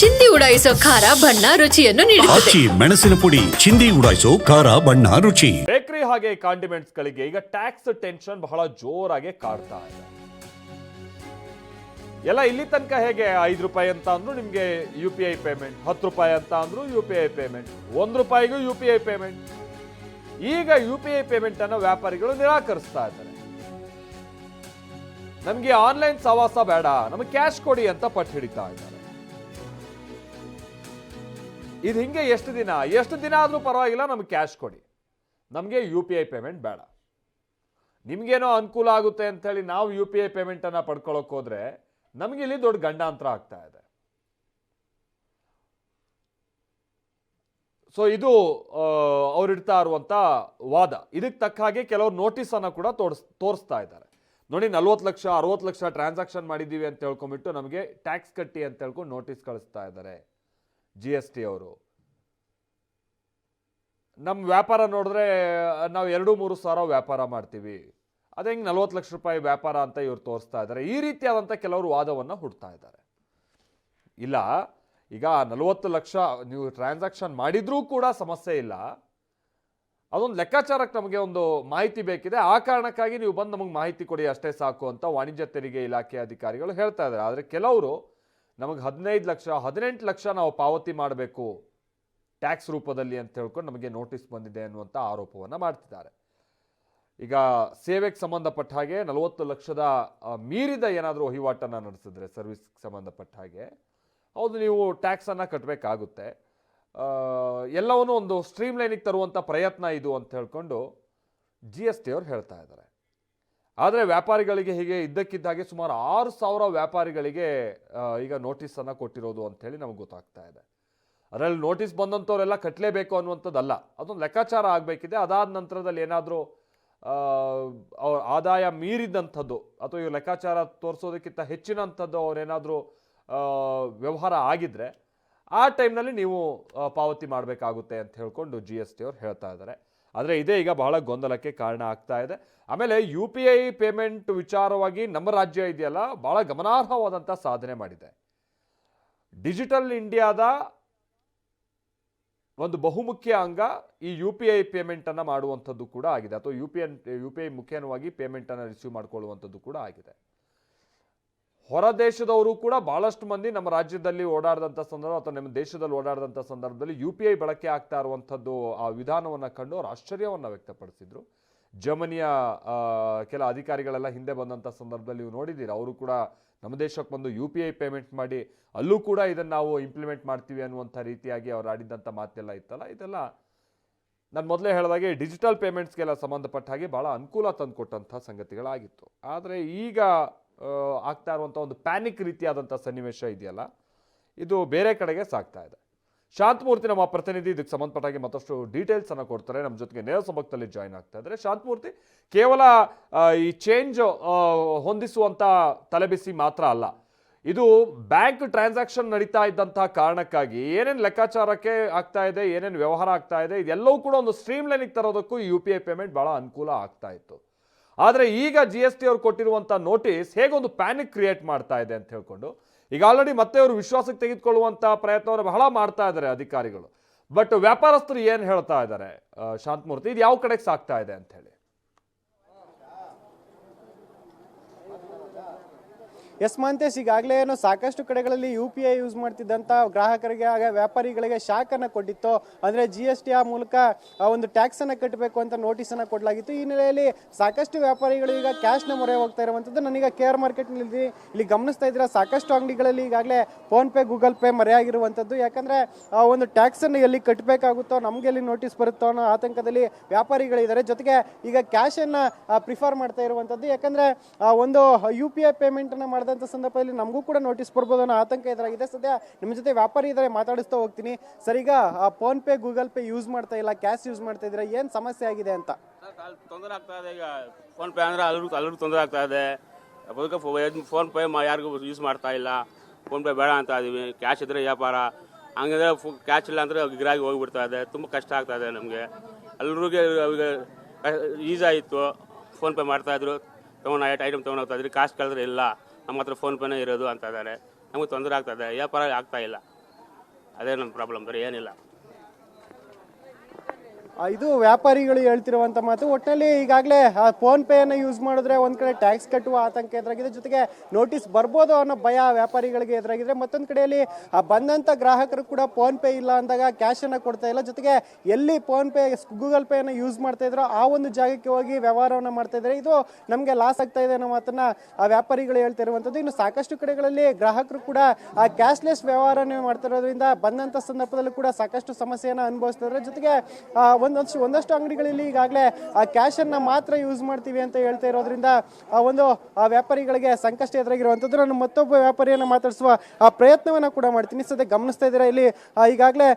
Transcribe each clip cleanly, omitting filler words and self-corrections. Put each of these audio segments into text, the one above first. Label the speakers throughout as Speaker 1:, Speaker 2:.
Speaker 1: ಚಿಂದಿ ಉಡಾಯಿಸೋ ಖಾರ ಬಣ್ಣ ರುಚಿಯನ್ನು ನೀಡುತ್ತದೆ.
Speaker 2: ಮೆಣಸಿನ ಪುಡಿ ಚಿಂದಿ ಉಡಾಯಿಸೋ ಖಾರ ಬಣ್ಣ ರುಚಿ.
Speaker 3: ಬೇಕರಿ ಹಾಗೆ ಕಾಂಡಿಮೆಂಟ್ಸ್ ಗಳಿಗೆ ಈಗ ಟ್ಯಾಕ್ಸ್ ಟೆನ್ಷನ್ ಬಹಳ ಜೋರಾಗಿ ಕಾಡ್ತಾ ಇದೆ. ಎಲ್ಲ ಇಲ್ಲಿ ತನಕ ಹೇಗೆ ₹5 ಅಂತ ಅಂದ್ರು ನಿಮ್ಗೆ UPI ಪೇಮೆಂಟ್, ₹10 ಅಂತ ಅಂದ್ರು UPI ಪೇಮೆಂಟ್, ₹1ಗೂ UPI ಪೇಮೆಂಟ್. ಈಗ UPI ಪೇಮೆಂಟ್ ಅನ್ನು ವ್ಯಾಪಾರಿಗಳು ನಿರಾಕರಿಸ್ತಾ ಇದ್ದಾರೆ. ನಮ್ಗೆ ಆನ್ಲೈನ್ ಸವಾಸ ಬೇಡ, ನಮಗೆ ಕ್ಯಾಶ್ ಕೊಡಿ ಅಂತ ಪಟ್ಟು ಹಿಡಿತಾ ಇದ್ದಾರೆ. ಇದು ಹಿಂಗೆ ಎಷ್ಟು ದಿನ ಆದ್ರೂ ಪರವಾಗಿಲ್ಲ, ನಮ್ಗೆ ಕ್ಯಾಶ್ ಕೊಡಿ, ನಮಗೆ UPI ಪೇಮೆಂಟ್ ಬೇಡ. ನಿಮ್ಗೇನೋ ಅನುಕೂಲ ಆಗುತ್ತೆ ಅಂತ ಹೇಳಿ ನಾವು UPI ಪೇಮೆಂಟ್ ಅನ್ನ ಪಡ್ಕೊಳ್ಳೋಕೆ ಹೋದ್ರೆ ನಮ್ಗೆ ಇಲ್ಲಿ ದೊಡ್ಡ ಗಂಡಾಂತರ ಆಗ್ತಾ ಇದೆ. ಸೊ ಇದು ಅವ್ರಿಡ್ತಾ ಇರುವಂತ ವಾದ. ಇದಕ್ಕೆ ತಕ್ಕ ಹಾಗೆ ಕೆಲವರು ನೋಟಿಸ್ ಅನ್ನ ಕೂಡ ತೋರಿಸ್ತಾ ಇದ್ದಾರೆ. ನೋಡಿ, 40 ಲಕ್ಷ 60 ಲಕ್ಷ ಟ್ರಾನ್ಸಾಕ್ಷನ್ ಮಾಡಿದ್ದೀವಿ ಅಂತ ಹೇಳ್ಕೊಂಡ್ಬಿಟ್ಟು ನಮಗೆ ಟ್ಯಾಕ್ಸ್ ಕಟ್ಟಿ ಅಂತ ಹೇಳ್ಕೊಂಡು ನೋಟಿಸ್ ಕಳಿಸ್ತಾ ಇದ್ದಾರೆ GST ಅವರು. ನಮ್ಮ ವ್ಯಾಪಾರ ನೋಡಿದ್ರೆ ನಾವು 2-3 ಸಾವಿರ ವ್ಯಾಪಾರ ಮಾಡ್ತೀವಿ, ಅದೇ ಹಿಂಗೆ 40 ಲಕ್ಷ ರೂಪಾಯಿ ವ್ಯಾಪಾರ ಅಂತ ಇವ್ರು ತೋರಿಸ್ತಾ ಇದ್ದಾರೆ. ಈ ರೀತಿಯಾದಂಥ ಕೆಲವರು ವಾದವನ್ನು ಹುಡ್ತಾ ಇದ್ದಾರೆ. ಇಲ್ಲ, ಈಗ 40 ಲಕ್ಷ ನೀವು ಟ್ರಾನ್ಸಾಕ್ಷನ್ ಮಾಡಿದ್ರೂ ಕೂಡ ಸಮಸ್ಯೆ ಇಲ್ಲ, ಅದೊಂದು ಲೆಕ್ಕಾಚಾರಕ್ಕೆ ನಮಗೆ ಒಂದು ಮಾಹಿತಿ ಬೇಕಿದೆ, ಆ ಕಾರಣಕ್ಕಾಗಿ ನೀವು ಬಂದು ನಮಗೆ ಮಾಹಿತಿ ಕೊಡಿ ಅಷ್ಟೇ ಸಾಕು ಅಂತ ವಾಣಿಜ್ಯ ತೆರಿಗೆ ಇಲಾಖೆ ಅಧಿಕಾರಿಗಳು ಹೇಳ್ತಾ ಇದ್ದಾರೆ. ಆದರೆ ಕೆಲವರು ನಮಗೆ 15 ಲಕ್ಷ 18 ಲಕ್ಷ ನಾವು ಪಾವತಿ ಮಾಡಬೇಕು ಟ್ಯಾಕ್ಸ್ ರೂಪದಲ್ಲಿ ಅಂತ ಹೇಳ್ಕೊಂಡು ನಮಗೆ ನೋಟಿಸ್ ಬಂದಿದೆ ಅನ್ನುವಂಥ ಆರೋಪವನ್ನು ಮಾಡ್ತಿದ್ದಾರೆ. ಈಗ ಸೇವೆಗೆ ಸಂಬಂಧಪಟ್ಟ ಹಾಗೆ 40 ಲಕ್ಷದ ಮೀರಿದ ಏನಾದರೂ ವಹಿವಾಟನ್ನು ನಡೆಸಿದ್ರೆ ಸರ್ವಿಸ್ಗೆ ಸಂಬಂಧಪಟ್ಟ ಹಾಗೆ ಹೌದು, ನೀವು ಟ್ಯಾಕ್ಸನ್ನು ಕಟ್ಟಬೇಕಾಗುತ್ತೆ. ಎಲ್ಲವನ್ನೂ ಒಂದು ಸ್ಟ್ರೀಮ್ ಲೈನಿಗೆ ತರುವಂಥ ಪ್ರಯತ್ನ ಇದು ಅಂತ ಹೇಳ್ಕೊಂಡು GST ಅವರು ಹೇಳ್ತಾ ಇದ್ದಾರೆ. ಆದರೆ ವ್ಯಾಪಾರಿಗಳಿಗೆ ಹೀಗೆ ಇದ್ದಕ್ಕಿದ್ದಾಗೆ ಸುಮಾರು 6,000 ವ್ಯಾಪಾರಿಗಳಿಗೆ ಈಗ ನೋಟಿಸನ್ನು ಕೊಟ್ಟಿರೋದು ಅಂಥೇಳಿ ನಮಗೆ ಗೊತ್ತಾಗ್ತಾ ಇದೆ. ಅದರಲ್ಲಿ ನೋಟಿಸ್ ಬಂದಂಥವರೆಲ್ಲ ಕಟ್ಟಲೇಬೇಕು ಅನ್ನುವಂಥದ್ದಲ್ಲ, ಅದೊಂದು ಲೆಕ್ಕಾಚಾರ ಆಗಬೇಕಿದೆ. ಅದಾದ ನಂತರದಲ್ಲಿ ಏನಾದರೂ ಅವ್ರ ಆದಾಯ ಮೀರಿದಂಥದ್ದು ಅಥವಾ ಇವ್ರ ಲೆಕ್ಕಾಚಾರ ತೋರಿಸೋದಕ್ಕಿಂತ ಹೆಚ್ಚಿನಂಥದ್ದು ಅವರೇನಾದರೂ ವ್ಯವಹಾರ ಆಗಿದ್ರೆ ಆ ಟೈಮ್ನಲ್ಲಿ ನೀವು ಪಾವತಿ ಮಾಡಬೇಕಾಗುತ್ತೆ ಅಂತ ಹೇಳ್ಕೊಂಡು GST ಅವರು ಹೇಳ್ತಾ ಇದ್ದಾರೆ. ಆದರೆ ಇದೇ ಈಗ ಬಹಳ ಗೊಂದಲಕ್ಕೆ ಕಾರಣ ಆಗ್ತಾ ಇದೆ. ಆಮೇಲೆ UPI ಪೇಮೆಂಟ್ ವಿಚಾರವಾಗಿ ನಮ್ಮ ರಾಜ್ಯ ಇದೆಯಲ್ಲ, ಬಹಳ ಗಮನಾರ್ಹವಾದಂಥ ಸಾಧನೆ ಮಾಡಿದೆ. ಡಿಜಿಟಲ್ ಇಂಡಿಯಾದ ಒಂದು ಬಹುಮುಖ್ಯ ಅಂಗ ಈ UPI ಪೇಮೆಂಟನ್ನು ಮಾಡುವಂಥದ್ದು ಕೂಡ ಆಗಿದೆ, ಅಥವಾ UPI ಮುಖೇನವಾಗಿ ಪೇಮೆಂಟನ್ನು ರಿಸೀವ್ ಮಾಡಿಕೊಳ್ಳುವಂಥದ್ದು ಕೂಡ ಆಗಿದೆ. ಹೊರ ದೇಶದವರು ಕೂಡ ಬಹಳಷ್ಟು ಮಂದಿ ನಮ್ಮ ರಾಜ್ಯದಲ್ಲಿ ಓಡಾಡಿದಂಥ ಸಂದರ್ಭ ಅಥವಾ ನಮ್ಮ ದೇಶದಲ್ಲಿ ಓಡಾಡಿದಂಥ ಸಂದರ್ಭದಲ್ಲಿ UPI ಬಳಕೆ ಆಗ್ತಾ ಇರುವಂಥದ್ದು ಆ ವಿಧಾನವನ್ನು ಕಂಡು ಅವರು ಆಶ್ಚರ್ಯವನ್ನು ವ್ಯಕ್ತಪಡಿಸಿದ್ರು. ಜರ್ಮನಿಯ ಕೆಲ ಅಧಿಕಾರಿಗಳೆಲ್ಲ ಹಿಂದೆ ಬಂದಂಥ ಸಂದರ್ಭದಲ್ಲಿ ನೀವು ನೋಡಿದ್ದೀರಿ, ಅವರು ಕೂಡ ನಮ್ಮ ದೇಶಕ್ಕೆ ಬಂದು UPI ಪೇಮೆಂಟ್ ಮಾಡಿ ಅಲ್ಲೂ ಕೂಡ ಇದನ್ನು ನಾವು ಇಂಪ್ಲಿಮೆಂಟ್ ಮಾಡ್ತೀವಿ ಅನ್ನುವಂಥ ರೀತಿಯಾಗಿ ಅವ್ರು ಆಡಿದಂಥ ಮಾತೆಲ್ಲ ಇತ್ತಲ್ಲ, ಇದೆಲ್ಲ ನಾನು ಮೊದಲೇ ಹೇಳಿದಾಗೆ ಡಿಜಿಟಲ್ ಪೇಮೆಂಟ್ಸ್ಗೆಲ್ಲ ಸಂಬಂಧಪಟ್ಟ ಹಾಗೆ ಭಾಳ ಅನುಕೂಲ ತಂದುಕೊಟ್ಟಂಥ ಸಂಗತಿಗಳಾಗಿತ್ತು. ಆದರೆ ಈಗ ಆಗ್ತಾ ಇರುವಂಥ ಒಂದು ಪ್ಯಾನಿಕ್ ರೀತಿಯಾದಂಥ ಸನ್ನಿವೇಶ ಇದೆಯಲ್ಲ, ಇದು ಬೇರೆ ಕಡೆಗೆ ಸಾಗ್ತಾ ಇದೆ. ಶಾಂತಮೂರ್ತಿ ನಮ್ಮ ಪ್ರತಿನಿಧಿ ಇದಕ್ಕೆ ಸಂಬಂಧಪಟ್ಟಾಗಿ ಮತ್ತಷ್ಟು ಡೀಟೇಲ್ಸ್ ಅನ್ನು ಕೊಡ್ತಾರೆ. ನಮ್ಮ ಜೊತೆಗೆ ನೇರ ಸಂಪರ್ಕದಲ್ಲಿ ಜಾಯ್ನ್ ಆಗ್ತಾ ಇದ್ದಾರೆ. ಶಾಂತಮೂರ್ತಿ, ಕೇವಲ ಈ ಚೇಂಜ್ ಹೊಂದಿಸುವಂಥ ತಲೆಬಿಸಿ ಮಾತ್ರ ಅಲ್ಲ, ಇದು ಬ್ಯಾಂಕ್ ಟ್ರಾನ್ಸಾಕ್ಷನ್ ನಡೀತಾ ಇದ್ದಂತಹ ಕಾರಣಕ್ಕಾಗಿ ಏನೇನು ಲೆಕ್ಕಾಚಾರಕ್ಕೆ ಆಗ್ತಾ ಇದೆ, ಏನೇನು ವ್ಯವಹಾರ ಆಗ್ತಾ ಇದೆ, ಇದೆಲ್ಲವೂ ಕೂಡ ಒಂದು ಸ್ಟ್ರೀಮ್ ಲೈನಿಗೆ ತರೋದಕ್ಕೂ UPI ಪೇಮೆಂಟ್ ಬಹಳ ಅನುಕೂಲ ಆಗ್ತಾ ಇತ್ತು. ಆದರೆ ಈಗ GST ಅವರು ಕೊಟ್ಟಿರುವಂಥ ನೋಟಿಸ್ ಹೇಗೊಂದು ಪ್ಯಾನಿಕ್ ಕ್ರಿಯೇಟ್ ಮಾಡ್ತಾ ಇದೆ ಅಂತ ಹೇಳ್ಕೊಂಡು ಈಗ ಆಲ್ರೆಡಿ ಮತ್ತೆ ಅವರು ವಿಶ್ವಾಸಕ್ಕೆ ತೆಗೆದುಕೊಳ್ಳುವಂಥ ಪ್ರಯತ್ನವನ್ನು ಬಹಳ ಮಾಡ್ತಾ ಇದ್ದಾರೆ ಅಧಿಕಾರಿಗಳು. ಬಟ್ ವ್ಯಾಪಾರಸ್ಥರು ಏನು ಹೇಳ್ತಾ ಇದ್ದಾರೆ ಶಾಂತಮೂರ್ತಿ, ಇದು ಯಾವ ಕಡೆಗೆ ಸಾಗ್ತಾ ಇದೆ ಅಂತ ಹೇಳಿ?
Speaker 4: ಎಸ್ ಮಾಂತೇಶ್, ಈಗಾಗಲೇ ಏನು ಸಾಕಷ್ಟು ಕಡೆಗಳಲ್ಲಿ UPI ಯೂಸ್ ಮಾಡ್ತಿದ್ದಂಥ ಗ್ರಾಹಕರಿಗೆ ಆಗ ವ್ಯಾಪಾರಿಗಳಿಗೆ ಶಾಕ್ ಅನ್ನು ಕೊಟ್ಟಿತ್ತು. ಅಂದರೆ GST ಮೂಲಕ ಒಂದು ಟ್ಯಾಕ್ಸ್ ಅನ್ನು ಕಟ್ಟಬೇಕು ಅಂತ ನೋಟಿಸ್ ಅನ್ನು ಕೊಡಲಾಗಿತ್ತು. ಈ ನೆಲೆಯಲ್ಲಿ ಸಾಕಷ್ಟು ವ್ಯಾಪಾರಿಗಳು ಈಗ ಕ್ಯಾಶ್ನ ಮೊರೆ ಹೋಗ್ತಾ ಇರುವಂಥದ್ದು ನನಗೆ KR ಮಾರ್ಕೆಟ್ನಲ್ಲಿ ಇಲ್ಲಿ ಗಮನಿಸ್ತಾ ಇದ್ದೀರಾ. ಸಾಕಷ್ಟು ಅಂಗಡಿಗಳಲ್ಲಿ ಈಗಾಗಲೇ ಫೋನ್ಪೇ ಗೂಗಲ್ ಪೇ ಮರೆಯಾಗಿರುವಂಥದ್ದು. ಯಾಕಂದರೆ ಒಂದು ಟ್ಯಾಕ್ಸನ್ನು ಎಲ್ಲಿ ಕಟ್ಟಬೇಕಾಗುತ್ತೋ, ನಮಗೆ ಎಲ್ಲಿ ನೋಟಿಸ್ ಬರುತ್ತೋ ಅನ್ನೋ ಆತಂಕದಲ್ಲಿ ವ್ಯಾಪಾರಿಗಳಿದ್ದಾರೆ. ಜೊತೆಗೆ ಈಗ ಕ್ಯಾಶನ್ನು ಪ್ರಿಫರ್ ಮಾಡ್ತಾ ಇರುವಂಥದ್ದು. ಯಾಕಂದರೆ ಒಂದು UPI ಪೇಮೆಂಟನ್ನು ಮಾಡಿದ ಸಂದರ್ಭದಲ್ಲಿ ನಮಗೂ ಕೂಡ ನೋಟಿಸ್ ಬರ್ಬೋದು ಅನ್ನೋ ಆತಂಕ ಎದುರಾಗಿದೆ. ಸದ್ಯ ನಿಮ್ಮ ಜೊತೆ ವ್ಯಾಪಾರಿ ಇದ್ದಾರೆ, ಮಾತಾಡಿಸ್ತಾ ಹೋಗ್ತೀನಿ. ಸರ್, ಈಗ phone pay Google pay use ಮಾಡ್ತಾ ಇಲ್ಲ, ಕ್ಯಾಶ್ ಯೂಸ್ ಮಾಡ್ತಾ ಇದ್ರೆ ಏನ್ ಸಮಸ್ಯೆ ಆಗಿದೆ ಅಂತ?
Speaker 5: ತೊಂದರೆ ಆಗ್ತಾ ಇದೆ. ಈಗ ಫೋನ್ ಪೇ ಅಂದ್ರೆ ಅಲ್ಲೂ ತೊಂದರೆ ಆಗ್ತಾ ಇದೆ. ಫೋನ್ ಪೇ ಯಾರಿಗೂ ಯೂಸ್ ಮಾಡ್ತಾ ಇಲ್ಲ, ಫೋನ್ ಪೇ ಬೇಡ ಅಂತ ಇದೀವಿ. ಕ್ಯಾಶ್ ಇದ್ರೆ ವ್ಯಾಪಾರ, ಹಂಗಂದ್ರೆ ಕ್ಯಾಶ್ ಇಲ್ಲ ಅಂದ್ರೆ ಗಿರಾಗಿ ಹೋಗ್ಬಿಡ್ತಾ ಇದೆ. ತುಂಬ ಕಷ್ಟ ಆಗ್ತಾ ಇದೆ ನಮಗೆ. ಎಲ್ಲರಿಗೆ ಈಸಿ ಆಯಿತು, ಫೋನ್ ಪೇ ಮಾಡ್ತಾ ಇದ್ರು, ತೊಗೊಂಡು ಐಟಮ್ ತೊಗೊಂಡು ಹೋಗ್ತಾ ಇದ್ರಿ, ಕಾಸು ಕಳೆದ್ರೆ ಇಲ್ಲ, ನಮ್ಮ ಹತ್ರ ಫೋನ್ ಪೇನೇ ಇರೋದು ಅಂತ ಇದ್ದಾರೆ. ನಮಗೆ ತೊಂದರೆ ಆಗ್ತದೆ, ವ್ಯಾಪಾರ ಆಗ್ತಾ ಇಲ್ಲ. ಅದೇ ನಮ್ಮ ಪ್ರಾಬ್ಲಮ್, ಬೇರೆ ಏನಿಲ್ಲ.
Speaker 4: ಇದು ವ್ಯಾಪಾರಿಗಳು ಹೇಳ್ತಿರುವಂತ ಮಾತು. ಒಟ್ಟಿನಲ್ಲಿ ಈಗಾಗಲೇ ಫೋನ್ ಪೇಯನ್ನು ಯೂಸ್ ಮಾಡಿದ್ರೆ ಒಂದ್ ಕಡೆ ಟ್ಯಾಕ್ಸ್ ಕಟ್ಟುವ ಆತಂಕ ಎದುರಾಗಿದೆ, ಜೊತೆಗೆ ನೋಟಿಸ್ ಬರ್ಬೋದು ಅನ್ನೋ ಭಯ ವ್ಯಾಪಾರಿಗಳಿಗೆ ಎದುರಾಗಿದೆ. ಮತ್ತೊಂದು ಕಡೆಯಲ್ಲಿ ಬಂದಂತ ಗ್ರಾಹಕರು ಕೂಡ ಫೋನ್ ಪೇ ಇಲ್ಲ ಅಂದಾಗ ಕ್ಯಾಶ್ ಅನ್ನ ಕೊಡ್ತಾ ಇಲ್ಲ, ಜೊತೆಗೆ ಎಲ್ಲಿ ಫೋನ್ ಪೇ ಗೂಗಲ್ ಪೇ ಅನ್ನು ಯೂಸ್ ಮಾಡ್ತಾ ಇದ್ರು ಆ ಒಂದು ಜಾಗಕ್ಕೆ ಹೋಗಿ ವ್ಯವಹಾರವನ್ನ ಮಾಡ್ತಾ ಇದ್ದಾರೆ. ಇದು ನಮಗೆ ಲಾಸ್ ಆಗ್ತಾ ಇದೆ ಅನ್ನೋ ಮಾತನ್ನ ಆ ವ್ಯಾಪಾರಿಗಳು ಹೇಳ್ತಾ ಇರುವಂತದ್ದು. ಇನ್ನು ಸಾಕಷ್ಟು ಕಡೆಗಳಲ್ಲಿ ಗ್ರಾಹಕರು ಕೂಡ ಆ ಕ್ಯಾಶ್ಲೆಸ್ ವ್ಯವಹಾರನೇ ಮಾಡ್ತಾ ಇರೋದ್ರಿಂದ ಬಂದಂತ ಸಂದರ್ಭದಲ್ಲೂ ಕೂಡ ಸಾಕಷ್ಟು ಸಮಸ್ಯೆಯನ್ನ ಅನುಭವಿಸ್ತಾರೆ. ಜೊತೆಗೆ ಒಂದಷ್ಟು ಅಂಗಡಿಗಳಲ್ಲಿ ಈಗಾಗಲೇ ಆ ಕ್ಯಾಶ್ ಅನ್ನ ಮಾತ್ರ ಯೂಸ್ ಮಾಡ್ತೀವಿ ಅಂತ ಹೇಳ್ತಾ ಇರೋದ್ರಿಂದ ಆ ವ್ಯಾಪಾರಿಗಳಿಗೆ ಸಂಕಷ್ಟ ಎದುರಾಗಿರುವಂತದ್ದು. ನಾನು ಮತ್ತೊಬ್ಬ ವ್ಯಾಪಾರಿಯನ್ನ ಮಾತಾಡಿಸುವ ಪ್ರಯತ್ನವನ್ನ ಕೂಡ ಮಾಡ್ತೀನಿ. ಸದ್ಯ ಗಮನಿಸ್ತಾ ಇದ್ದೀರಾ, ಇಲ್ಲಿ ಈಗಾಗಲೇ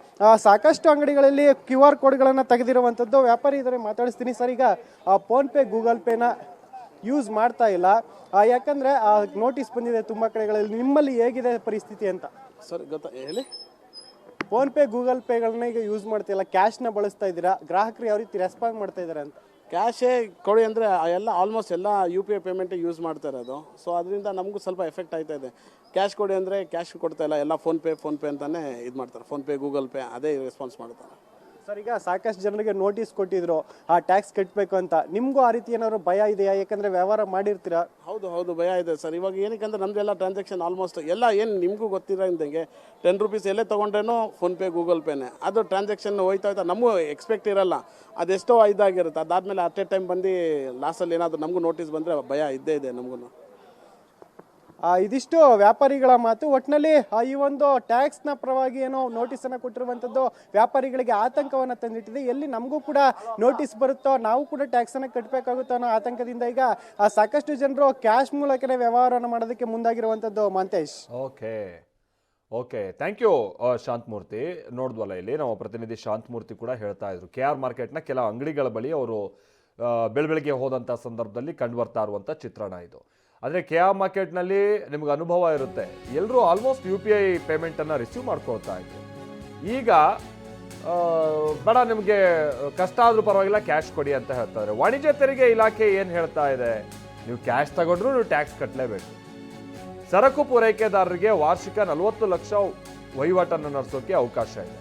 Speaker 4: ಸಾಕಷ್ಟು ಅಂಗಡಿಗಳಲ್ಲಿ QR ಕೋಡ್ಗಳನ್ನ ತೆಗೆದಿರುವಂತದ್ದು. ವ್ಯಾಪಾರಿ ಇದ್ರೆ ಮಾತಾಡಿಸ್ತೀನಿ. ಸರ್, ಈಗ ಫೋನ್ ಪೇ ಗೂಗಲ್ ಪೇನ ಯೂಸ್ ಮಾಡ್ತಾ ಇಲ್ಲ, ಯಾಕಂದ್ರೆ ನೋಟಿಸ್ ಬಂದಿದೆ ತುಂಬಾ ಕಡೆಗಳಲ್ಲಿ. ನಿಮ್ಮಲ್ಲಿ ಹೇಗಿದೆ ಪರಿಸ್ಥಿತಿ ಅಂತ?
Speaker 6: ಸರ್ ಗೊತ್ತಾ ಹೇಳಿ.
Speaker 4: ಫೋನ್ ಪೇ ಗೂಗಲ್ ಪೇಗಳನ್ನ ಈಗ ಯೂಸ್ ಮಾಡ್ತಿಲ್ಲ, ಕ್ಯಾಶ್ನ ಬಳಸ್ತಾ ಇದ್ದೀರಾ, ಗ್ರಾಹಕರು ಯಾವ ರೀತಿ ರೆಸ್ಪಾಂಡ್ ಮಾಡ್ತಾ ಇದ್ದಾರೆ ಅಂತ?
Speaker 6: ಕ್ಯಾಶೇ ಕೊಡಿ ಅಂದರೆ ಎಲ್ಲ ಆಲ್ಮೋಸ್ಟ್ ಎಲ್ಲ UPI ಪೇಮೆಂಟೇ ಯೂಸ್ ಮಾಡ್ತಾ ಇರೋದು. ಸೊ ಅದರಿಂದ ನಮಗೂ ಸ್ವಲ್ಪ ಎಫೆಕ್ಟ್ ಆಯ್ತಾ ಇದೆ. ಕ್ಯಾಶ್ ಕೊಡಿ ಅಂದರೆ ಕ್ಯಾಶ್ ಕೊಡ್ತಾ ಇಲ್ಲ, ಎಲ್ಲ ಫೋನ್ ಪೇ ಅಂತಲೇ ಇದು ಮಾಡ್ತಾರೆ. ಫೋನ್ ಪೇ ಗೂಗಲ್ ಪೇ ಅದೇ ರೆಸ್ಪಾನ್ಸ್ ಮಾಡ್ತಾರೆ.
Speaker 4: ಸರ್, ಈಗ ಸಾಕಷ್ಟು ಜನರಿಗೆ ನೋಟಿಸ್ ಕೊಟ್ಟಿದ್ರು ಆ ಟ್ಯಾಕ್ಸ್ ಕಟ್ಟಬೇಕು ಅಂತ. ನಿಮಗೂ ಆ ರೀತಿ ಏನಾದ್ರು ಭಯ ಇದೆಯಾ? ಯಾಕಂದ್ರೆ ವ್ಯವಹಾರ ಮಾಡಿರ್ತೀರಾ.
Speaker 6: ಹೌದು ಭಯ ಇದೆ ಸರ್. ಇವಾಗ ಏನಕ್ಕೆ ನಮ್ಮದೆಲ್ಲ ಟ್ರಾನ್ಸಾಕ್ಷನ್ ಆಲ್ಮೋಸ್ಟ್ ಎಲ್ಲ ಏನು ನಿಮಗೂ ಗೊತ್ತಿರೋಂಗೆ 10 ರೂಪೀಸ್ ಎಲ್ಲೇ ತೊಗೊಂಡ್ರೇನೋ ಫೋನ್ಪೇ ಗೂಗಲ್ ಪೇನೇ ಅದು ಟ್ರಾನ್ಸಾಕ್ಷನ್ ಹೋಯ್ತಾ ನಮಗೂ ಎಕ್ಸ್ಪೆಕ್ಟ್ ಇರಲ್ಲ, ಅದೆಷ್ಟೋ ಇದಾಗಿರುತ್ತೆ. ಅದಾದಮೇಲೆ ಅಟ್ ಎ ಟೈಮ್ ಬಂದು ಲಾಸಲ್ಲಿ ಏನಾದರೂ ನಮಗೂ ನೋಟಿಸ್ ಬಂದರೆ ಭಯ ಇದ್ದೇ ಇದೆ ನಮಗೂ.
Speaker 4: ಇದಿಷ್ಟು ವ್ಯಾಪಾರಿಗಳ ಮಾತು. ಒಟ್ಟಿನಲ್ಲಿ ಈ ಒಂದು ಟ್ಯಾಕ್ಸ್ನ ಪರವಾಗಿ ಏನೋ ನೋಟಿಸ್ ಅನ್ನ ಕೊಟ್ಟಿರುವಂತದ್ದು ವ್ಯಾಪಾರಿಗಳಿಗೆ ಆತಂಕವನ್ನ ತಂದಿಟ್ಟಿದೆ. ಎಲ್ಲಿ ನಮಗೂ ಕೂಡ ನೋಟಿಸ್ ಬರುತ್ತೋ ನಾವು ಕೂಡ ಟ್ಯಾಕ್ಸ್ ಅನ್ನ ಕಟ್ಟಬೇಕಾಗುತ್ತೋ ಅನ್ನೋ ಆತಂಕದಿಂದ ಈಗ ಸಾಕಷ್ಟು ಜನರು ಕ್ಯಾಶ್ ಮೂಲಕನೇ ವ್ಯವಹಾರವನ್ನು ಮಾಡೋದಕ್ಕೆ ಮುಂದಾಗಿರುವಂತದ್ದು. ಮಂತೇಶ್,
Speaker 3: ಓಕೆ, ಥ್ಯಾಂಕ್ ಯು ಶಾಂತಮೂರ್ತಿ. ನೋಡಿದ್ವಲ್ಲ, ಇಲ್ಲಿ ನಮ್ಮ ಪ್ರತಿನಿಧಿ ಶಾಂತಮೂರ್ತಿ ಕೂಡ ಹೇಳ್ತಾ ಇದ್ರು, KR ಮಾರ್ಕೆಟ್ನ ಕೆಲ ಅಂಗಡಿಗಳ ಬಳಿ ಅವರು ಬೆಳಗ್ಗೆ ಹೋದಂಥ ಸಂದರ್ಭದಲ್ಲಿ ಕಂಡು ಬರ್ತಾ ಇರುವಂಥ ಚಿತ್ರಣ ಇದು. ಆದರೆ KR ಮಾರ್ಕೆಟ್ನಲ್ಲಿ ನಿಮ್ಗೆ ಅನುಭವ ಇರುತ್ತೆ, ಎಲ್ಲರೂ ಆಲ್ಮೋಸ್ಟ್ UPI ಪೇಮೆಂಟನ್ನು ರಿಸೀವ್ ಮಾಡ್ಕೊಳ್ತಾ ಇದ್ರು. ಈಗ ಬೇಡ, ನಿಮಗೆ ಕಷ್ಟ ಆದರೂ ಪರವಾಗಿಲ್ಲ ಕ್ಯಾಶ್ ಕೊಡಿ ಅಂತ ಹೇಳ್ತಾರೆ. ವಾಣಿಜ್ಯ ತೆರಿಗೆ ಇಲಾಖೆ ಏನು ಹೇಳ್ತಾ ಇದೆ, ನೀವು ಕ್ಯಾಶ್ ತಗೊಂಡ್ರು ನೀವು ಟ್ಯಾಕ್ಸ್ ಕಟ್ಟಲೇಬೇಕು. ಸರಕು ಪೂರೈಕೆದಾರರಿಗೆ ವಾರ್ಷಿಕ 40 ಲಕ್ಷ ವಹಿವಾಟನ್ನು ನಡೆಸೋಕೆ ಅವಕಾಶ ಇದೆ.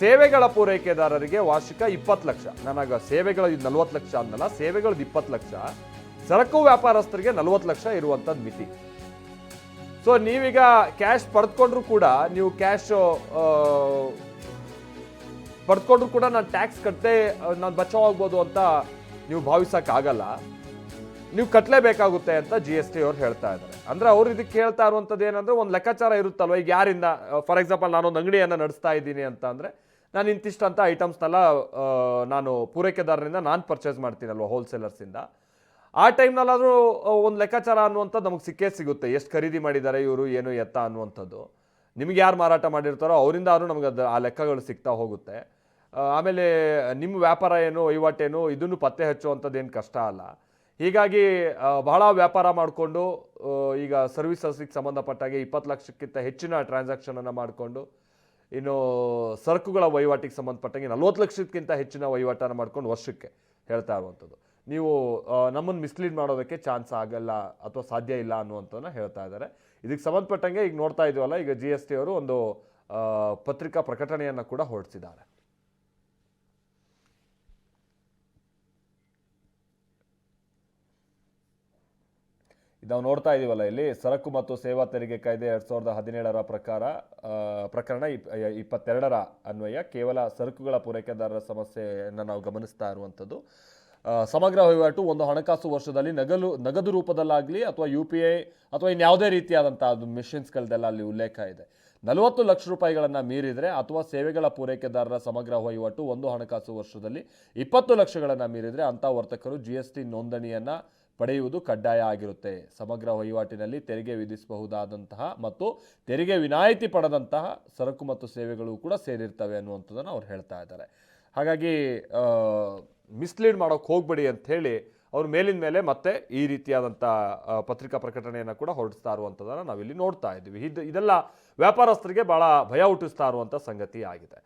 Speaker 3: ಸೇವೆಗಳ ಪೂರೈಕೆದಾರರಿಗೆ ವಾರ್ಷಿಕ 20 ಲಕ್ಷ. ನನಗೆ ಸೇವೆಗಳ 40 ಲಕ್ಷ ಅನ್ನಲ್ಲ, ಸೇವೆಗಳದ್ದು 20 ಲಕ್ಷ. ಸರಕು ವ್ಯಾಪಾರಸ್ಥರಿಗೆ 40 ಲಕ್ಷ ಇರುವಂಥದ್ದು ಮಿತಿ. ಸೊ ನೀವೀಗ ಕ್ಯಾಶ್ ಪಡೆದುಕೊಂಡ್ರು ಕೂಡ ನಾನು ಟ್ಯಾಕ್ಸ್ ಕಟ್ಟದೆ ನಾನು ಬಚಾವಾಗ್ಬೋದು ಅಂತ ನೀವು ಭಾವಿಸೋಕ್ಕಾಗಲ್ಲ. ನೀವು ಕಟ್ಟಲೇಬೇಕಾಗುತ್ತೆ ಅಂತ GST ಅವ್ರು ಹೇಳ್ತಾ ಇದ್ದಾರೆ. ಅಂದ್ರೆ ಅವ್ರು ಇದಕ್ಕೆ ಹೇಳ್ತಾ ಇರುವಂಥದ್ದು ಏನಂದ್ರೆ, ಒಂದು ಲೆಕ್ಕಾಚಾರ ಇರುತ್ತಲ್ವ. ಈಗ ಯಾರಿಂದ, ಫಾರ್ ಎಕ್ಸಾಂಪಲ್ ನಾನೊಂದು ಅಂಗಡಿಯನ್ನು ನಡೆಸ್ತಾ ಇದ್ದೀನಿ ಅಂತ ಅಂದರೆ, ನಾನು ಇಂತಿಷ್ಟಂತ ಐಟಮ್ಸ್ನೆಲ್ಲ ನಾನು ಪೂರೈಕೆದಾರರಿಂದ ನಾನು ಪರ್ಚೇಸ್ ಮಾಡ್ತೀನಲ್ವ, ಹೋಲ್ಸೇಲರ್ಸಿಂದ. ಆ ಟೈಮ್ನಲ್ಲಾದರೂ ಒಂದು ಲೆಕ್ಕಾಚಾರ ಅನ್ನುವಂಥದ್ದು ನಮಗೆ ಸಿಕ್ಕೇ ಸಿಗುತ್ತೆ, ಎಷ್ಟು ಖರೀದಿ ಮಾಡಿದ್ದಾರೆ ಇವರು, ಏನು ಎತ್ತ ಅನ್ನುವಂಥದ್ದು. ನಿಮ್ಗೆ ಯಾರು ಮಾರಾಟ ಮಾಡಿರ್ತಾರೋ ಅವರಿಂದ ಆದರೂ ನಮಗೆ ಆ ಲೆಕ್ಕಗಳು ಸಿಗ್ತಾ ಹೋಗುತ್ತೆ. ಆಮೇಲೆ ನಿಮ್ಮ ವ್ಯಾಪಾರ ಏನು, ವಹಿವಾಟೇನು, ಇದನ್ನು ಪತ್ತೆ ಹಚ್ಚುವಂಥದ್ದು ಏನು ಕಷ್ಟ ಅಲ್ಲ. ಹೀಗಾಗಿ ಬಹಳ ವ್ಯಾಪಾರ ಮಾಡಿಕೊಂಡು ಈಗ ಸರ್ವಿಸಸ್ಗೆ ಸಂಬಂಧಪಟ್ಟಾಗೆ 20 ಲಕ್ಷಕ್ಕಿಂತ ಹೆಚ್ಚಿನ ಟ್ರಾನ್ಸಾಕ್ಷನನ್ನು ಮಾಡಿಕೊಂಡು, ಇನ್ನು ಸರಕುಗಳ ವಹಿವಾಟಿಗೆ ಸಂಬಂಧಪಟ್ಟಂಗೆ 40 ಲಕ್ಷಕ್ಕಿಂತ ಹೆಚ್ಚಿನ ವಹಿವಾಟನ್ನು ಮಾಡ್ಕೊಂಡು ವರ್ಷಕ್ಕೆ ಹೇಳ್ತಾ ಇರುವಂಥದ್ದು. ನೀವು ನಮ್ಮನ್ನು ಮಿಸ್ಲೀಡ್ ಮಾಡೋದಕ್ಕೆ ಚಾನ್ಸ್ ಆಗಲ್ಲ ಅಥವಾ ಸಾಧ್ಯ ಇಲ್ಲ ಅನ್ನುವಂಥದ್ದನ್ನ ಹೇಳ್ತಾ ಇದ್ದಾರೆ. ಇದಕ್ಕೆ ಸಂಬಂಧಪಟ್ಟಂಗೆ ಈಗ ನೋಡ್ತಾ ಇದೀವಲ್ಲ, ಈಗ GST ಅವರು ಒಂದು ಪತ್ರಿಕಾ ಪ್ರಕಟಣೆಯನ್ನು ಕೂಡ ಹೊರಡಿಸಿದ್ದಾರೆ. ನಾವು ನೋಡ್ತಾ ಇದೀವಲ್ಲ, ಇಲ್ಲಿ ಸರಕು ಮತ್ತು ಸೇವಾ ತೆರಿಗೆ ಕಾಯ್ದೆ 2017ರ ಪ್ರಕರಣ 22ರ ಅನ್ವಯ ಕೇವಲ ಸರಕುಗಳ ಪೂರೈಕೆದಾರರ ಸಮಸ್ಯೆಯನ್ನು ನಾವು ಗಮನಿಸ್ತಾ ಇರುವಂಥದ್ದು. ಸಮಗ್ರ ವಹಿವಾಟು ಒಂದು ಹಣಕಾಸು ವರ್ಷದಲ್ಲಿ ನಗದು ರೂಪದಲ್ಲಾಗಲಿ ಅಥವಾ UPI ಅಥವಾ ಇನ್ಯಾವುದೇ ರೀತಿಯಾದಂಥ ಅದು ಮೆಷಿನ್ಸ್ಗಳದೆಲ್ಲ ಅಲ್ಲಿ ಉಲ್ಲೇಖ ಇದೆ. 40 ಲಕ್ಷ ರೂಪಾಯಿಗಳನ್ನು ಮೀರಿದರೆ ಅಥವಾ ಸೇವೆಗಳ ಪೂರೈಕೆದಾರರ ಸಮಗ್ರ ವಹಿವಾಟು ಒಂದು ಹಣಕಾಸು ವರ್ಷದಲ್ಲಿ 20 ಲಕ್ಷಗಳನ್ನು ಮೀರಿದರೆ ಅಂಥ ವರ್ತಕರು GST ನೋಂದಣಿಯನ್ನು ಪಡೆಯುವುದು ಕಡ್ಡಾಯ ಆಗಿರುತ್ತೆ. ಸಮಗ್ರ ವಹಿವಾಟಿನಲ್ಲಿ ತೆರಿಗೆ ವಿಧಿಸಬಹುದಾದಂತಹ ಮತ್ತು ತೆರಿಗೆ ವಿನಾಯಿತಿ ಪಡೆದಂತಹ ಸರಕು ಮತ್ತು ಸೇವೆಗಳು ಕೂಡ ಸೇರಿರ್ತವೆ ಅನ್ನುವಂಥದ್ದನ್ನು ಅವ್ರು ಹೇಳ್ತಾ ಇದ್ದಾರೆ. ಹಾಗಾಗಿ ಮಿಸ್ಲೀಡ್ ಮಾಡೋಕ್ಕೆ ಹೋಗಬೇಡಿ ಅಂಥೇಳಿ ಅವರು ಮೇಲಿನ ಮೇಲೆ ಮತ್ತೆ ಈ ರೀತಿಯಾದಂಥ ಪತ್ರಿಕಾ ಪ್ರಕಟಣೆಯನ್ನು ಕೂಡ ಹೊರಡಿಸ್ತಾ ಇರುವಂಥದ್ದನ್ನು ನಾವಿಲ್ಲಿ ನೋಡ್ತಾ ಇದ್ದೀವಿ. ಇದೆಲ್ಲ ವ್ಯಾಪಾರಸ್ಥರಿಗೆ ಭಾಳ ಭಯ ಹುಟ್ಟಿಸ್ತಾ ಇರುವಂಥ ಸಂಗತಿ ಆಗಿದೆ.